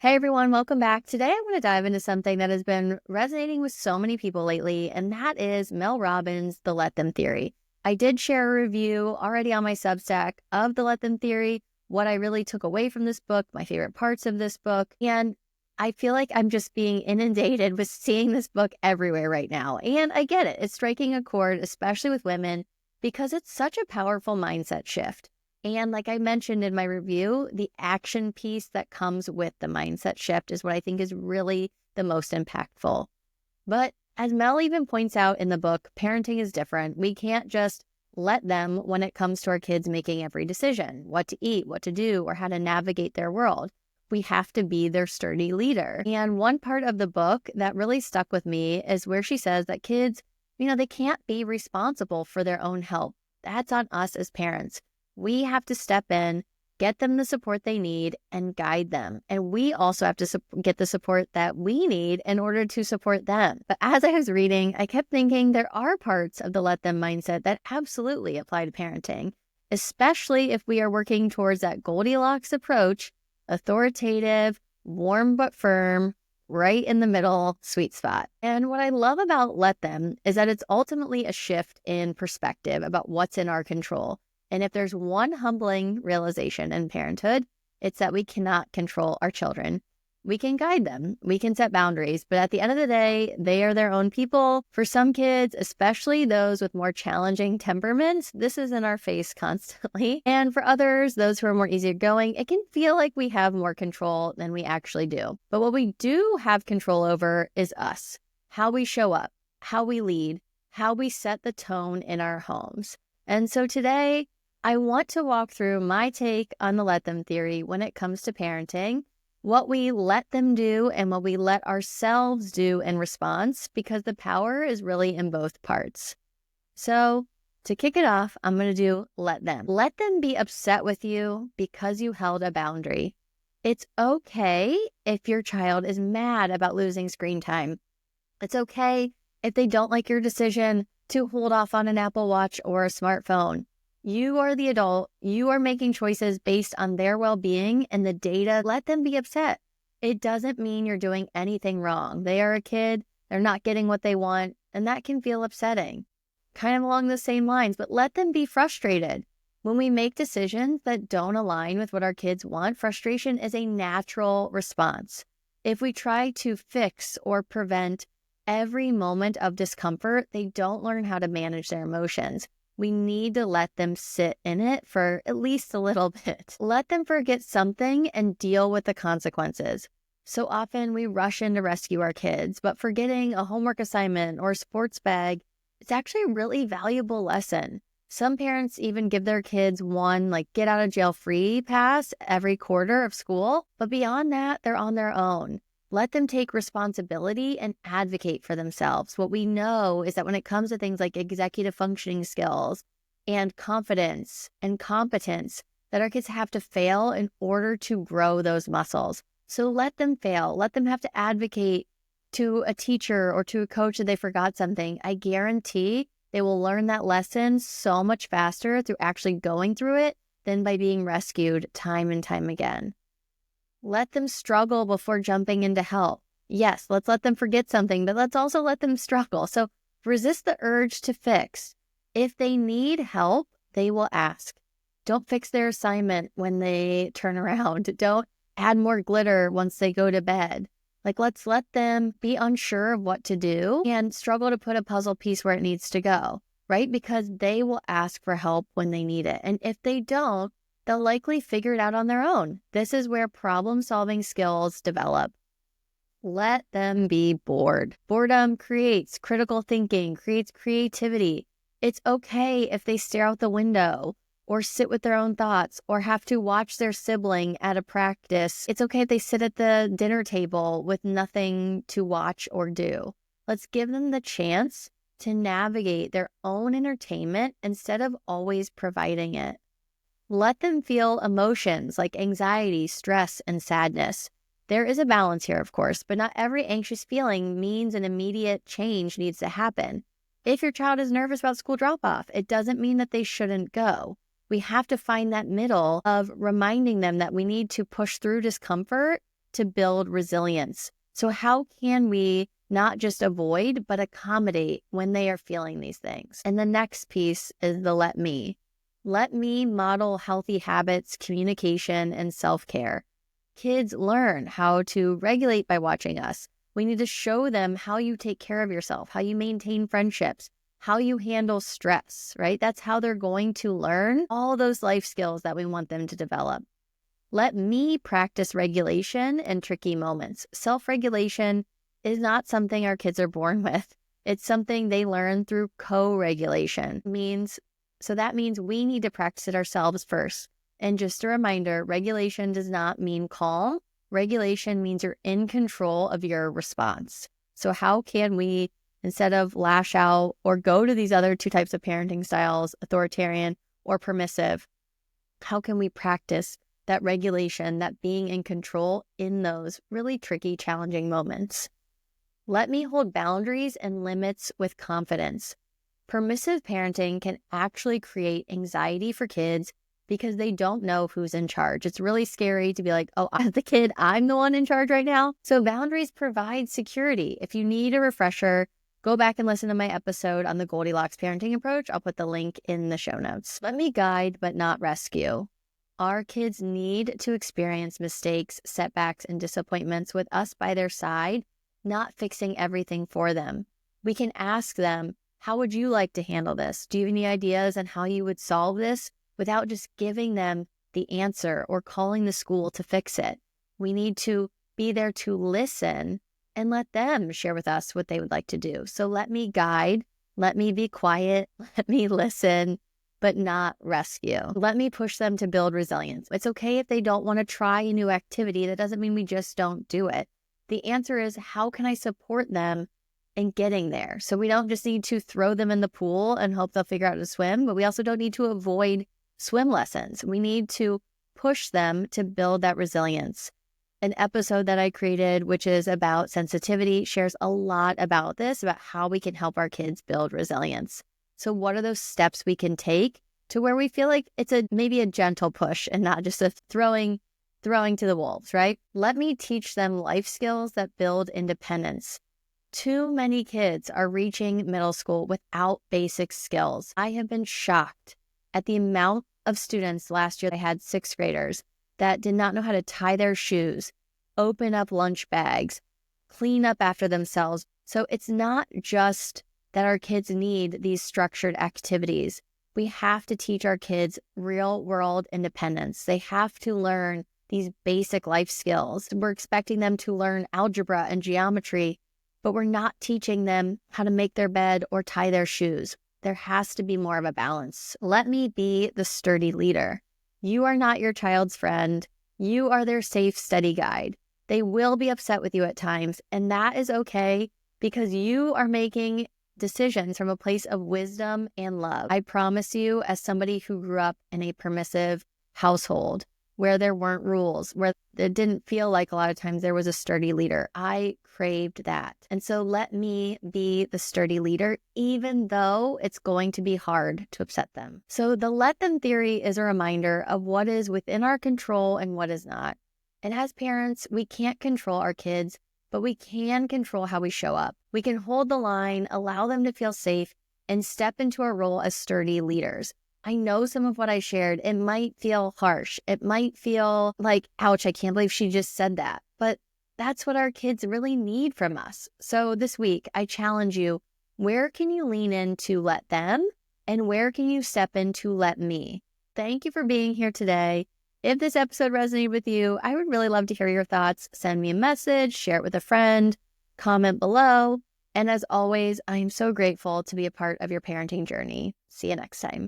Hey everyone, welcome back. Today I want to dive into something that has been resonating with so many people lately, and that is Mel Robbins' The Let Them Theory. I did share a review already on my Substack of The Let Them Theory, what I really took away from this book, my favorite parts of this book, and I feel like I'm just being inundated with seeing this book everywhere right now. And I get it. It's striking a chord, especially with women, because it's such a powerful mindset shift. And like I mentioned in my review, the action piece that comes with the mindset shift is what I think is really the most impactful. But as Mel even points out in the book, parenting is different. We can't just let them when it comes to our kids making every decision, what to eat, what to do, or how to navigate their world. We have to be their sturdy leader. And one part of the book that really stuck with me is where she says that kids, they can't be responsible for their own health. That's on us as parents. We have to step in, get them the support they need, and guide them. And we also have to get the support that we need in order to support them. But as I was reading, I kept thinking there are parts of the let them mindset that absolutely apply to parenting, especially if we are working towards that Goldilocks approach, authoritative, warm but firm, right in the middle sweet spot. And what I love about let them is that it's ultimately a shift in perspective about what's in our control. And if there's one humbling realization in parenthood, it's that we cannot control our children. We can guide them, we can set boundaries, but at the end of the day, they are their own people. For some kids, especially those with more challenging temperaments, this is in our face constantly. And for others, those who are more easygoing, it can feel like we have more control than we actually do. But what we do have control over is us, how we show up, how we lead, how we set the tone in our homes. And so today, I want to walk through my take on the let them theory when it comes to parenting, what we let them do and what we let ourselves do in response, because the power is really in both parts. So to kick it off, I'm going to do let them. Let them be upset with you because you held a boundary. It's okay if your child is mad about losing screen time. It's okay if they don't like your decision to hold off on an Apple Watch or a smartphone. You are the adult. You are making choices based on their well-being and the data. Let them be upset. It doesn't mean you're doing anything wrong. They are a kid. They're not getting what they want, and that can feel upsetting. Kind of along the same lines, but let them be frustrated. When we make decisions that don't align with what our kids want, frustration is a natural response. If we try to fix or prevent every moment of discomfort, they don't learn how to manage their emotions. We need to let them sit in it for at least a little bit. Let them forget something and deal with the consequences. So often we rush in to rescue our kids, but forgetting a homework assignment or a sports bag, it's actually a really valuable lesson. Some parents even give their kids one get out of jail free pass every quarter of school, but beyond that, they're on their own. Let them take responsibility and advocate for themselves. What we know is that when it comes to things like executive functioning skills and confidence and competence, that our kids have to fail in order to grow those muscles. So let them fail. Let them have to advocate to a teacher or to a coach that they forgot something. I guarantee they will learn that lesson so much faster through actually going through it than by being rescued time and time again. Let them struggle before jumping into help. Yes, let's let them forget something, but let's also let them struggle. So resist the urge to fix. If they need help, they will ask. Don't fix their assignment when they turn around. Don't add more glitter once they go to bed. Let's let them be unsure of what to do and struggle to put a puzzle piece where it needs to go, right? Because they will ask for help when they need it. And if they don't, they'll likely figure it out on their own. This is where problem-solving skills develop. Let them be bored. Boredom creates critical thinking, creates creativity. It's okay if they stare out the window or sit with their own thoughts or have to watch their sibling at a practice. It's okay if they sit at the dinner table with nothing to watch or do. Let's give them the chance to navigate their own entertainment instead of always providing it. Let them feel emotions like anxiety, stress, and sadness. There is a balance here, of course, but not every anxious feeling means an immediate change needs to happen. If your child is nervous about school drop-off, it doesn't mean that they shouldn't go. We have to find that middle of reminding them that we need to push through discomfort to build resilience. So how can we not just avoid, but accommodate when they are feeling these things? And the next piece is the let me. Let me model healthy habits, communication, and self-care. Kids learn how to regulate by watching us. We need to show them how you take care of yourself, how you maintain friendships, how you handle stress, right? That's how they're going to learn all those life skills that we want them to develop. Let me practice regulation in tricky moments. Self-regulation is not something our kids are born with. It's something they learn through co-regulation. So that means we need to practice it ourselves first. And just a reminder, regulation does not mean calm. Regulation means you're in control of your response. So how can we, instead of lash out or go to these other two types of parenting styles, authoritarian or permissive, how can we practice that regulation, that being in control in those really tricky, challenging moments? Let me hold boundaries and limits with confidence. Permissive parenting can actually create anxiety for kids because they don't know who's in charge. It's really scary to be like, oh, I'm the kid, I'm the one in charge right now. So boundaries provide security. If you need a refresher, go back and listen to my episode on the Goldilocks parenting approach. I'll put the link in the show notes. Let me guide, but not rescue. Our kids need to experience mistakes, setbacks, and disappointments with us by their side, not fixing everything for them. We can ask them, how would you like to handle this? Do you have any ideas on how you would solve this without just giving them the answer or calling the school to fix it? We need to be there to listen and let them share with us what they would like to do. So let me guide, let me be quiet, let me listen, but not rescue. Let me push them to build resilience. It's okay if they don't want to try a new activity. That doesn't mean we just don't do it. The answer is, how can I support them in getting there? So we don't just need to throw them in the pool and hope they'll figure out how to swim, but we also don't need to avoid swim lessons. We need to push them to build that resilience. An episode that I created, which is about sensitivity, shares a lot about this, about how we can help our kids build resilience. So what are those steps we can take to where we feel like it's maybe a gentle push and not just a throwing to the wolves, right? Let me teach them life skills that build independence. Too many kids are reaching middle school without basic skills. I have been shocked at the amount of students last year. I had 6th graders that did not know how to tie their shoes, open up lunch bags, clean up after themselves. So it's not just that our kids need these structured activities. We have to teach our kids real world independence. They have to learn these basic life skills. We're expecting them to learn algebra and geometry, but we're not teaching them how to make their bed or tie their shoes. There has to be more of a balance. Let me be the sturdy leader. You are not your child's friend. You are their safe, steady guide. They will be upset with you at times, and that is okay because you are making decisions from a place of wisdom and love. I promise you, as somebody who grew up in a permissive household where there weren't rules, where it didn't feel like a lot of times there was a sturdy leader, I craved that. And so let me be the sturdy leader, even though it's going to be hard to upset them. So the let them theory is a reminder of what is within our control and what is not. And as parents, we can't control our kids, but we can control how we show up. We can hold the line, allow them to feel safe, and step into our role as sturdy leaders. I know some of what I shared, it might feel harsh. It might feel like, ouch, I can't believe she just said that. But that's what our kids really need from us. So this week, I challenge you, where can you lean in to let them? And where can you step in to let me? Thank you for being here today. If this episode resonated with you, I would really love to hear your thoughts. Send me a message, share it with a friend, comment below. And as always, I am so grateful to be a part of your parenting journey. See you next time.